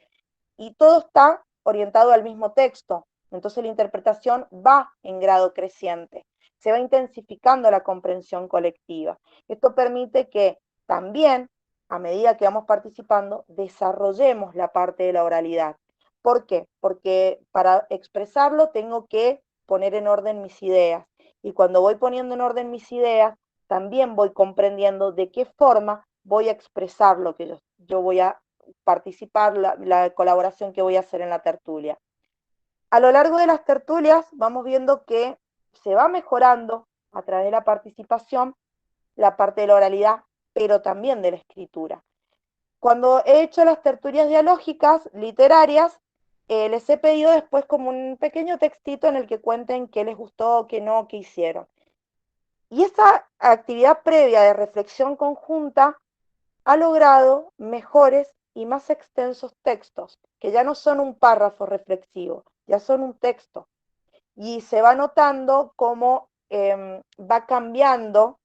y todo está orientado al mismo texto. Entonces la interpretación va en grado creciente, se va intensificando la comprensión colectiva. Esto permite que también, a medida que vamos participando, desarrollemos la parte de la oralidad. ¿Por qué? Porque para expresarlo tengo que poner en orden mis ideas. Y cuando voy poniendo en orden mis ideas, también voy comprendiendo de qué forma voy a expresar lo que yo voy a participar, la colaboración que voy a hacer en la tertulia. A lo largo de las tertulias vamos viendo que se va mejorando a través de la participación la parte de la oralidad, pero también de la escritura. Cuando he hecho las tertulias dialógicas, literarias, les he pedido después como un pequeño textito en el que cuenten qué les gustó, qué no, qué hicieron. Y esa actividad previa de reflexión conjunta ha logrado mejores y más extensos textos, que ya no son un párrafo reflexivo, ya son un texto. Y se va notando cómo va cambiando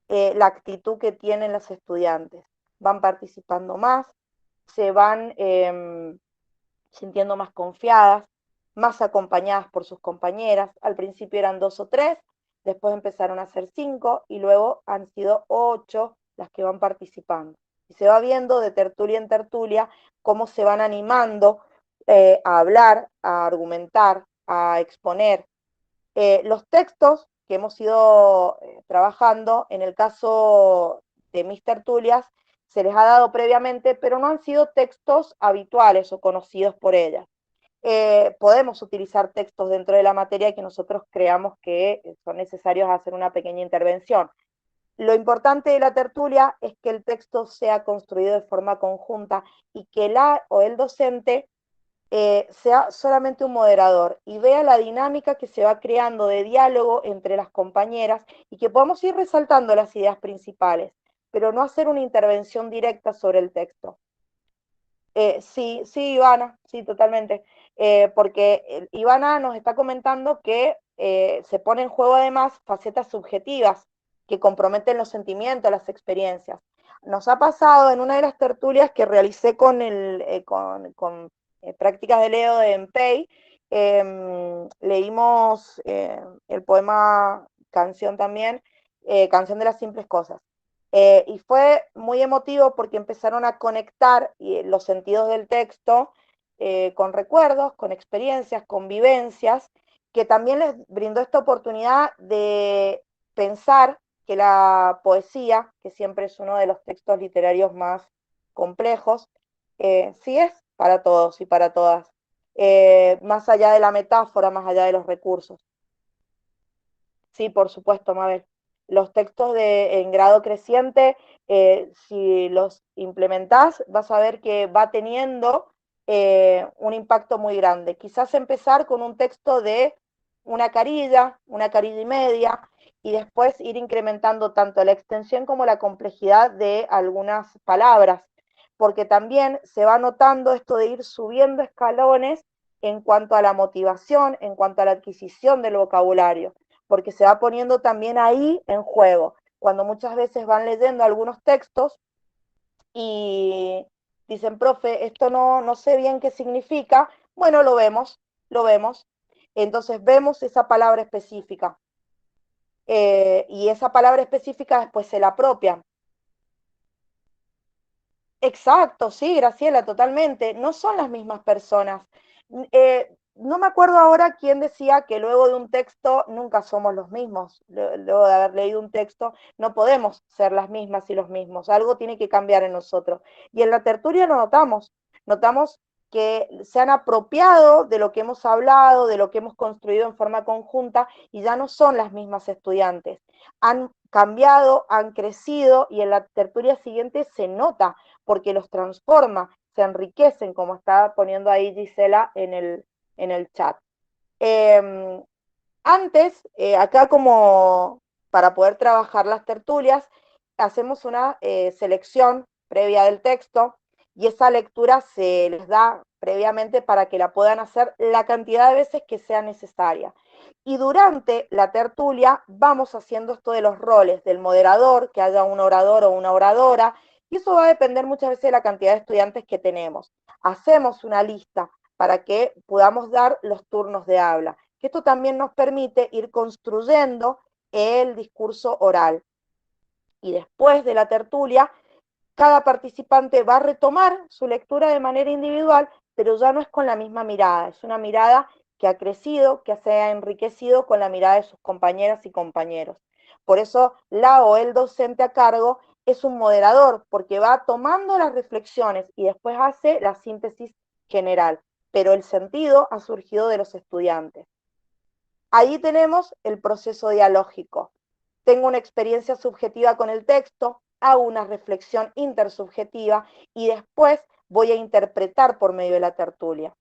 la actitud que tienen los estudiantes. Van participando más, se van sintiendo más confiadas, más acompañadas por sus compañeras. Al principio eran 2 o 3, después empezaron a ser 5 y luego han sido 8 las que van participando. Y se va viendo de tertulia en tertulia cómo se van animando a hablar, a argumentar, a exponer. Los textos que hemos ido trabajando, en el caso de mis tertulias, se les ha dado previamente, pero no han sido textos habituales o conocidos por ellas. Podemos utilizar textos dentro de la materia que nosotros creamos que son necesarios hacer una pequeña intervención. Lo importante de la tertulia es que el texto sea construido de forma conjunta y que la o el docente sea solamente un moderador y vea la dinámica que se va creando de diálogo entre las compañeras y que podamos ir resaltando las ideas principales, pero no hacer una intervención directa sobre el texto. Sí, sí, Ivana, sí, totalmente. Porque Ivana nos está comentando que se pone en juego además facetas subjetivas que comprometen los sentimientos, las experiencias. Nos ha pasado en una de las tertulias que realicé con prácticas de Leo de EMPEI, leímos el poema Canción también, Canción de las Simples Cosas. Y fue muy emotivo porque empezaron a conectar los sentidos del texto con recuerdos, con experiencias, con vivencias, que también les brindó esta oportunidad de pensar que la poesía, que siempre es uno de los textos literarios más complejos, sí es para todos y para todas, más allá de la metáfora, más allá de los recursos. Sí, por supuesto, Mabel. Los textos en grado creciente, si los implementás, vas a ver que va teniendo un impacto muy grande. Quizás empezar con un texto de una carilla y media, y después ir incrementando tanto la extensión como la complejidad de algunas palabras, porque también se va notando esto de ir subiendo escalones en cuanto a la motivación, en cuanto a la adquisición del vocabulario, porque se va poniendo también ahí en juego. Cuando muchas veces van leyendo algunos textos y dicen, profe, esto no sé bien qué significa, bueno, lo vemos, lo vemos. Entonces vemos esa palabra específica. Y esa palabra específica después se la apropian. Exacto, sí, Graciela, totalmente. No son las mismas personas. No me acuerdo ahora quién decía que luego de un texto nunca somos los mismos. Luego de haber leído un texto, no podemos ser las mismas y los mismos. Algo tiene que cambiar en nosotros. Y en la tertulia lo notamos. Notamos que se han apropiado de lo que hemos hablado, de lo que hemos construido en forma conjunta, y ya no son las mismas estudiantes. Han cambiado, han crecido, y en la tertulia siguiente se nota porque los transforma, se enriquecen, como está poniendo ahí Gisela en el chat. Antes, acá como para poder trabajar las tertulias, hacemos una selección previa del texto y esa lectura se les da previamente para que la puedan hacer la cantidad de veces que sea necesaria. Y durante la tertulia vamos haciendo esto de los roles del moderador, que haya un orador o una oradora, Y eso va a depender muchas veces de la cantidad de estudiantes que tenemos. Hacemos una lista para que podamos dar los turnos de habla. Que esto también nos permite ir construyendo el discurso oral. Y después de la tertulia, cada participante va a retomar su lectura de manera individual, pero ya no es con la misma mirada, es una mirada que ha crecido, que se ha enriquecido con la mirada de sus compañeras y compañeros. Por eso la o el docente a cargo es un moderador, porque va tomando las reflexiones y después hace la síntesis general, pero el sentido ha surgido de los estudiantes. Ahí tenemos el proceso dialógico. Tengo una experiencia subjetiva con el texto, hago una reflexión intersubjetiva y después voy a interpretar por medio de la tertulia.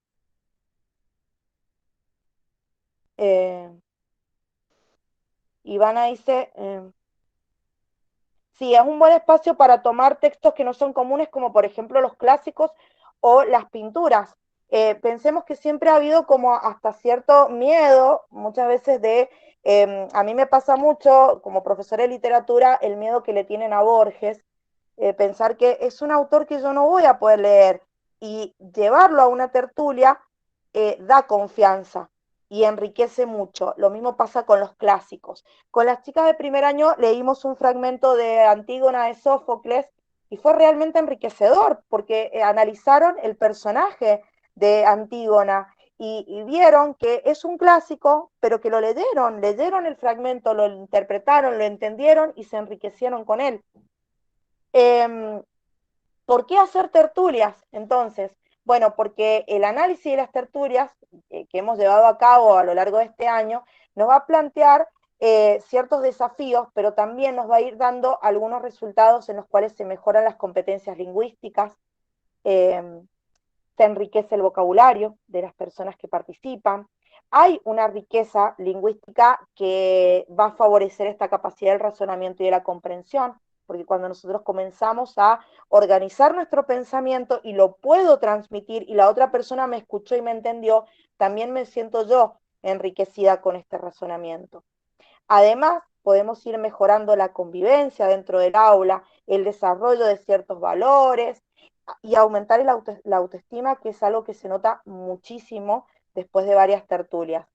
Ivana dice, sí, es un buen espacio para tomar textos que no son comunes, como por ejemplo los clásicos o las pinturas. Pensemos que siempre ha habido como hasta cierto miedo, muchas veces a mí me pasa mucho, como profesora de literatura, el miedo que le tienen a Borges, pensar que es un autor que yo no voy a poder leer, y llevarlo a una tertulia da confianza y enriquece mucho. Lo mismo pasa con los clásicos. Con las chicas de primer año leímos un fragmento de Antígona de Sófocles y fue realmente enriquecedor porque analizaron el personaje de Antígona y vieron que es un clásico, pero que lo leyeron el fragmento, lo interpretaron, lo entendieron y se enriquecieron con él. ¿Por qué hacer tertulias? Entonces, bueno, porque el análisis de las tertulias que hemos llevado a cabo a lo largo de este año nos va a plantear ciertos desafíos, pero también nos va a ir dando algunos resultados en los cuales se mejoran las competencias lingüísticas, se enriquece el vocabulario de las personas que participan. Hay una riqueza lingüística que va a favorecer esta capacidad del razonamiento y de la comprensión, porque cuando nosotros comenzamos a organizar nuestro pensamiento y lo puedo transmitir y la otra persona me escuchó y me entendió, también me siento yo enriquecida con este razonamiento. Además, podemos ir mejorando la convivencia dentro del aula, el desarrollo de ciertos valores y aumentar la autoestima, que es algo que se nota muchísimo después de varias tertulias.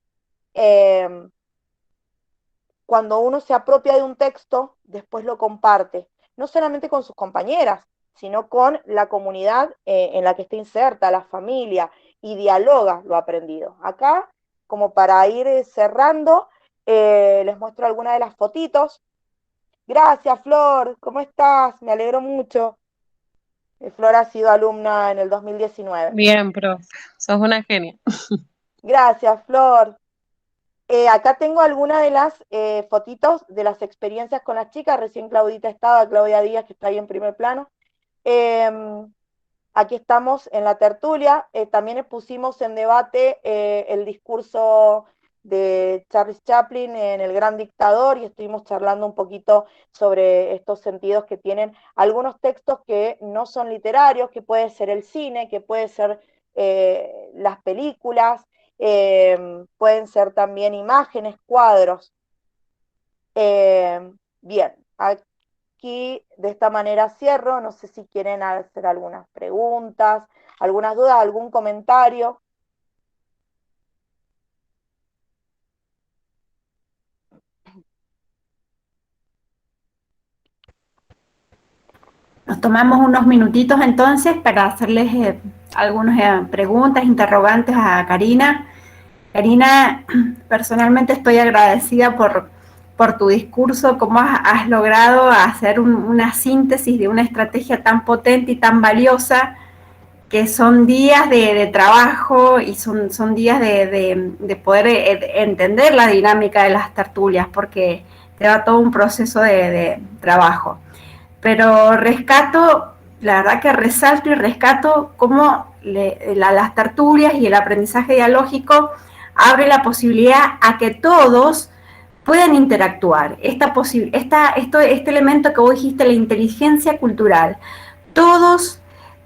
Cuando uno se apropia de un texto, después lo comparte, no solamente con sus compañeras, sino con la comunidad en la que está inserta, la familia, y dialoga lo aprendido. Acá, como para ir cerrando, les muestro algunas de las fotitos. Gracias, Flor, ¿cómo estás? Me alegro mucho. Flor ha sido alumna en el 2019. Bien, profe, sos una genia. Gracias, Flor. Acá tengo algunas de las fotitos de las experiencias con las chicas. Recién Claudita estaba, Claudia Díaz, que está ahí en primer plano. Aquí estamos en la tertulia. También pusimos en debate el discurso de Charles Chaplin en El Gran Dictador, y estuvimos charlando un poquito sobre estos sentidos que tienen algunos textos que no son literarios, que puede ser el cine, que puede ser las películas, pueden ser también imágenes, cuadros. Bien, aquí de esta manera cierro, no sé si quieren hacer algunas preguntas, algunas dudas, algún comentario. Nos tomamos unos minutitos entonces para hacerles algunas preguntas, interrogantes a Karina. Karina, personalmente estoy agradecida por tu discurso, cómo has logrado hacer una síntesis de una estrategia tan potente y tan valiosa, que son días de trabajo y son días de poder entender la dinámica de las tertulias, porque lleva todo un proceso de trabajo. Pero rescato, la verdad que resalto y rescato cómo las tertulias y el aprendizaje dialógico abre la posibilidad a que todos puedan interactuar. Este elemento que vos dijiste, la inteligencia cultural, todos,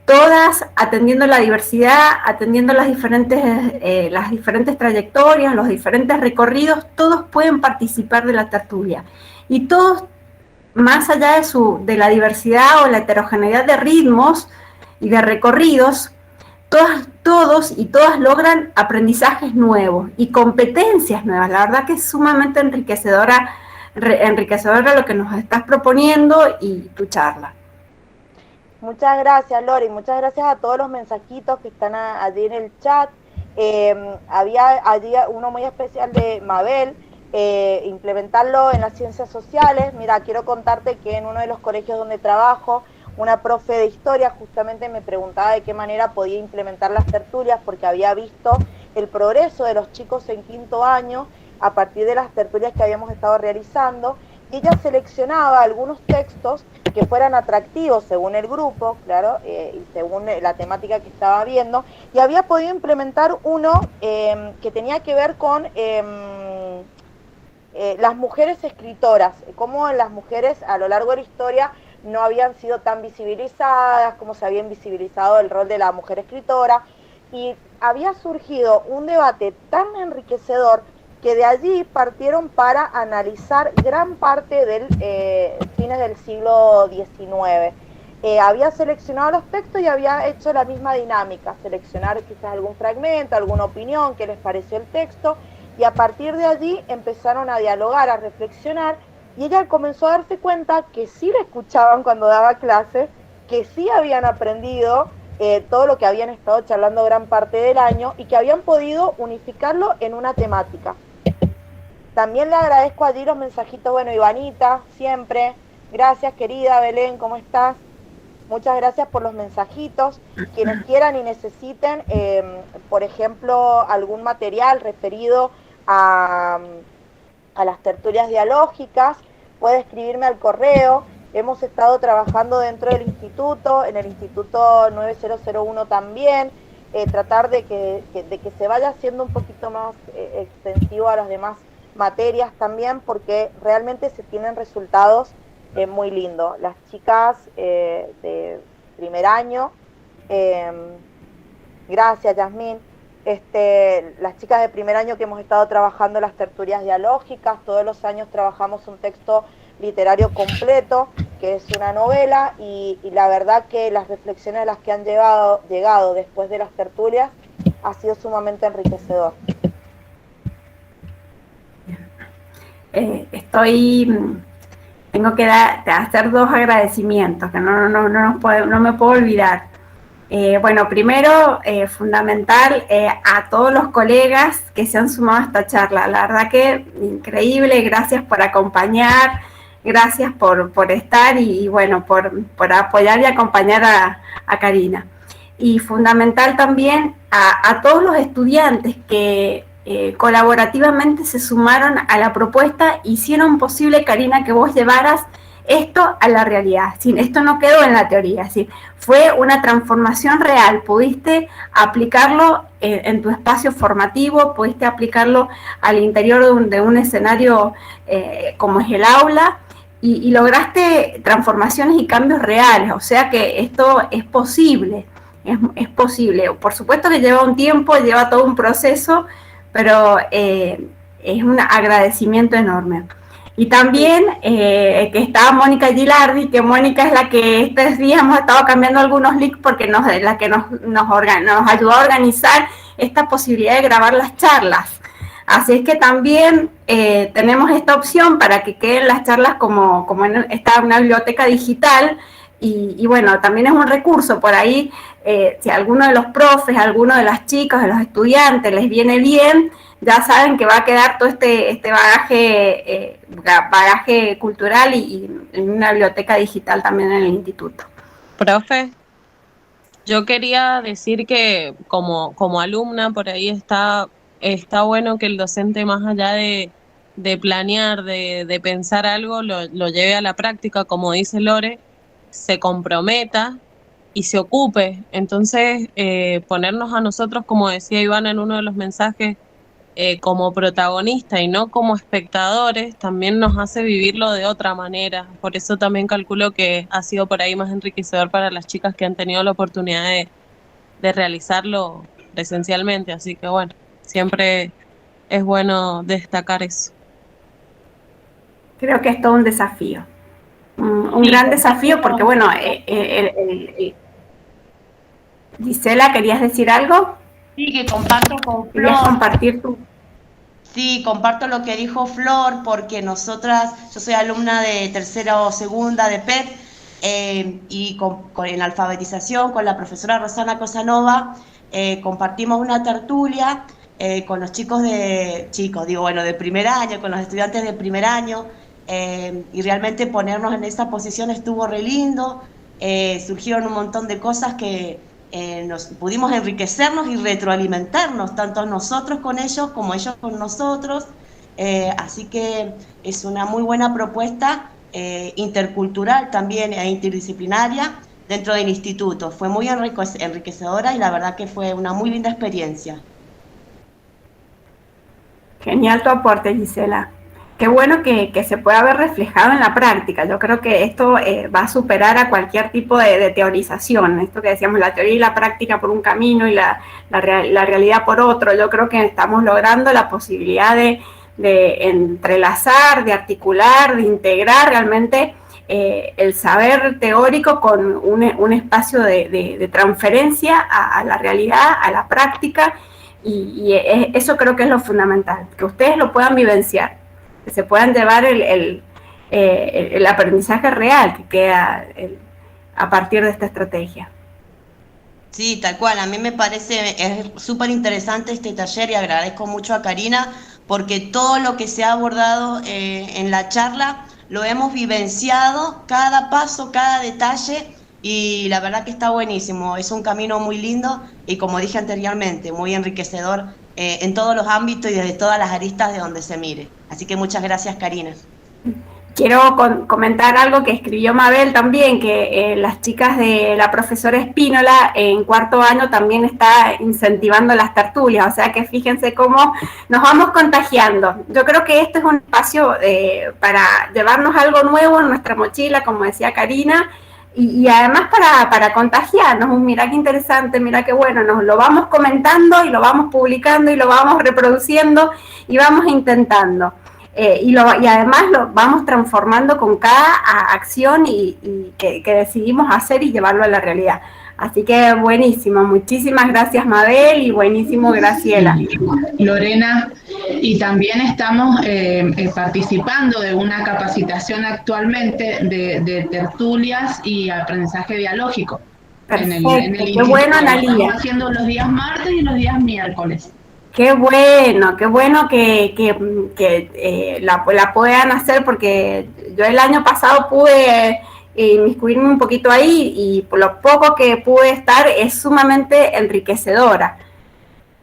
todas, atendiendo la diversidad, atendiendo las diferentes trayectorias, los diferentes recorridos, todos pueden participar de la tertulia. Y todos más allá de la diversidad o la heterogeneidad de ritmos y de recorridos, todos y todas logran aprendizajes nuevos y competencias nuevas. La verdad que es sumamente enriquecedora lo que nos estás proponiendo y tu charla. Muchas gracias, Lori. Muchas gracias a todos los mensajitos que están allí en el chat. Había allí uno muy especial de Mabel, implementarlo en las ciencias sociales. Mira, quiero contarte que en uno de los colegios donde trabajo, una profe de historia justamente me preguntaba de qué manera podía implementar las tertulias, porque había visto el progreso de los chicos en quinto año a partir de las tertulias que habíamos estado realizando, y ella seleccionaba algunos textos que fueran atractivos según el grupo, claro, y según la temática que estaba viendo, y había podido implementar uno que tenía que ver con las mujeres escritoras, cómo las mujeres a lo largo de la historia no habían sido tan visibilizadas, cómo se había invisibilizado el rol de la mujer escritora, y había surgido un debate tan enriquecedor que de allí partieron para analizar gran parte del fines del siglo XIX. Había seleccionado los textos y había hecho la misma dinámica, seleccionar quizás algún fragmento, alguna opinión, qué les pareció el texto, y a partir de allí empezaron a dialogar, a reflexionar, y ella comenzó a darse cuenta que sí la escuchaban cuando daba clases, que sí habían aprendido todo lo que habían estado charlando gran parte del año y que habían podido unificarlo en una temática. También le agradezco allí los mensajitos, bueno, Ivanita, siempre, gracias querida Belén, ¿cómo estás? Muchas gracias por los mensajitos. Quienes quieran y necesiten, por ejemplo, algún material referido a las tertulias dialógicas, puede escribirme al correo. Hemos estado trabajando dentro del instituto, en el Instituto 9001 también, tratar de que se vaya haciendo un poquito más extensivo a las demás materias también, porque realmente se tienen resultados muy lindos. Las chicas de primer año, gracias Yasmín, las chicas de primer año que hemos estado trabajando las tertulias dialógicas, todos los años trabajamos un texto literario completo, que es una novela, y la verdad que las reflexiones a las que han llegado después de las tertulias ha sido sumamente enriquecedor. Tengo que hacer dos agradecimientos que no me puedo olvidar. Bueno, primero, fundamental, a todos los colegas que se han sumado a esta charla. La verdad que increíble, gracias por acompañar, gracias por estar y bueno, por apoyar y acompañar a Karina. Y fundamental también a todos los estudiantes que colaborativamente se sumaron a la propuesta, hicieron posible, Karina, que vos llevaras esto a la realidad. Esto no quedó en la teoría, fue una transformación real. Pudiste aplicarlo en tu espacio formativo, pudiste aplicarlo al interior de un escenario como es el aula, y lograste transformaciones y cambios reales. O sea que esto es posible, es posible. Por supuesto que lleva un tiempo, lleva todo un proceso, pero es un agradecimiento enorme. Y también que está Mónica Gilardi, que Mónica es la que estos días hemos estado cambiando algunos links porque la que nos ayudó a organizar esta posibilidad de grabar las charlas. Así es que también tenemos esta opción para que queden las charlas como está una biblioteca digital. Y bueno, también es un recurso por ahí, si a alguno de los profes, a alguno de las chicas, de los estudiantes les viene bien, ya saben que va a quedar todo este bagaje cultural y en una biblioteca digital también en el instituto. Profe, yo quería decir que como alumna por ahí está bueno que el docente, más allá de planear, de pensar algo, lo lleve a la práctica, como dice Lore, se comprometa y se ocupe. Entonces, ponernos a nosotros, como decía Ivana en uno de los mensajes, como protagonistas y no como espectadores, también nos hace vivirlo de otra manera. Por eso también calculo que ha sido por ahí más enriquecedor para las chicas que han tenido la oportunidad de realizarlo presencialmente. Así que bueno, siempre es bueno destacar eso. Creo que es todo un desafío. un gran desafío porque, bueno, Gisela, ¿querías decir algo? Sí, que comparto con ¿Querías Flor. compartir tu...? Sí, comparto lo que dijo Flor, porque nosotras, yo soy alumna de tercera o segunda de PEP, y en alfabetización con la profesora Rosana Cosanova compartimos una tertulia con los de primer año, con los estudiantes de primer año, y realmente ponernos en esa posición estuvo re lindo. Surgieron un montón de cosas que nos pudimos enriquecernos y retroalimentarnos, tanto nosotros con ellos como ellos con nosotros. Así que es una muy buena propuesta intercultural también e interdisciplinaria dentro del instituto. Fue muy enriquecedora y la verdad que fue una muy linda experiencia. Genial tu aporte, Gisela. Qué bueno que se pueda ver reflejado en la práctica. Yo creo que esto va a superar a cualquier tipo de teorización. Esto que decíamos, la teoría y la práctica por un camino y la realidad por otro. Yo creo que estamos logrando la posibilidad de entrelazar, de articular, de integrar realmente el saber teórico con un espacio de transferencia a la realidad, a la práctica. Y eso creo que es lo fundamental, que ustedes lo puedan vivenciar, que se puedan llevar el aprendizaje real que queda a partir de esta estrategia. Sí, tal cual. A mí me parece es súper interesante este taller y agradezco mucho a Karina porque todo lo que se ha abordado en la charla lo hemos vivenciado, cada paso, cada detalle, y la verdad que está buenísimo. Es un camino muy lindo y, como dije anteriormente, muy enriquecedor en todos los ámbitos y desde todas las aristas de donde se mire. Así que muchas gracias, Karina. Quiero comentar algo que escribió Mabel también, que las chicas de la profesora Espínola en cuarto año también está incentivando las tertulias, o sea que fíjense cómo nos vamos contagiando. Yo creo que esto es un espacio para llevarnos algo nuevo en nuestra mochila, como decía Karina, y además para contagiarnos. Mira qué interesante, mira qué bueno, nos lo vamos comentando y lo vamos publicando y lo vamos reproduciendo y vamos intentando. Y además lo vamos transformando con cada acción que decidimos hacer y llevarlo a la realidad. Así que buenísimo, muchísimas gracias Mabel y buenísimo Graciela. Lorena, y también estamos participando de una capacitación actualmente de tertulias y aprendizaje dialógico. Perfecto, en el qué bueno, Analia. Estamos haciendo los días martes y los días miércoles. Qué bueno que la puedan hacer, porque yo el año pasado pude inmiscuirme un poquito ahí y por lo poco que pude estar es sumamente enriquecedora.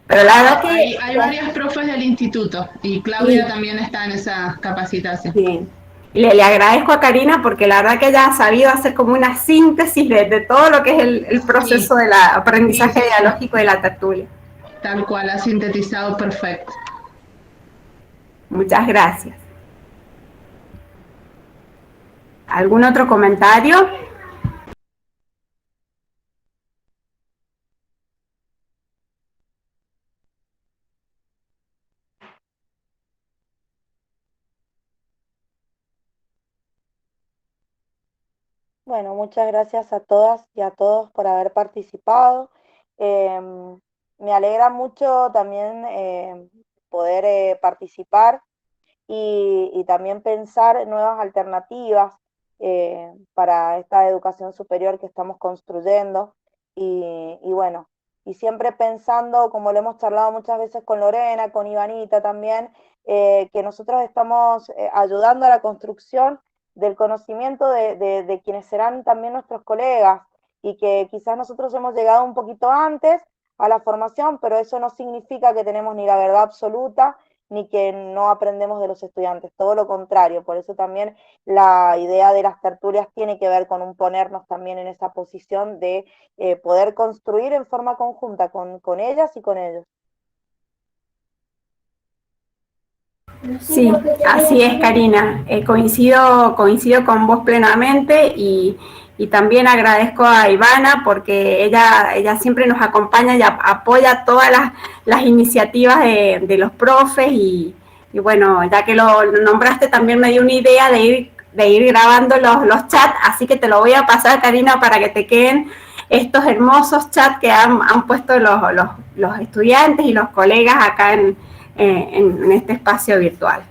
Pero la verdad que... Hay varias profes del instituto y Claudia también está en esa capacitación. Sí. Le agradezco a Karina porque la verdad que ella ha sabido hacer como una síntesis de todo lo que es el proceso del aprendizaje dialógico de la tertulia. Tal cual, ha sintetizado perfecto. Muchas gracias. ¿Algún otro comentario? Bueno, muchas gracias a todas y a todos por haber participado. Me alegra mucho también poder participar y también pensar en nuevas alternativas para esta educación superior que estamos construyendo. Y bueno, y siempre pensando, como lo hemos charlado muchas veces con Lorena, con Ivanita también, que nosotros estamos ayudando a la construcción del conocimiento de quienes serán también nuestros colegas, y que quizás nosotros hemos llegado un poquito antes a la formación, pero eso no significa que tenemos ni la verdad absoluta, ni que no aprendemos de los estudiantes, todo lo contrario. Por eso también la idea de las tertulias tiene que ver con un ponernos también en esa posición de poder construir en forma conjunta con ellas y con ellos. Sí, así es, Karina. Coincido con vos plenamente y también agradezco a Ivana porque ella siempre nos acompaña y apoya todas las iniciativas de los profes y bueno, ya que lo nombraste también me dio una idea de ir de ir grabando los chats, así que te lo voy a pasar, Karina, para que te queden estos hermosos chats que han puesto los estudiantes y los colegas acá en este espacio virtual.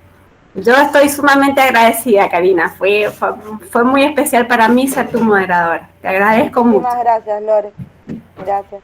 Yo estoy sumamente agradecida, Karina. Fue muy especial para mí ser tu moderadora. Te agradezco mucho. Muchas gracias, Lore. Gracias.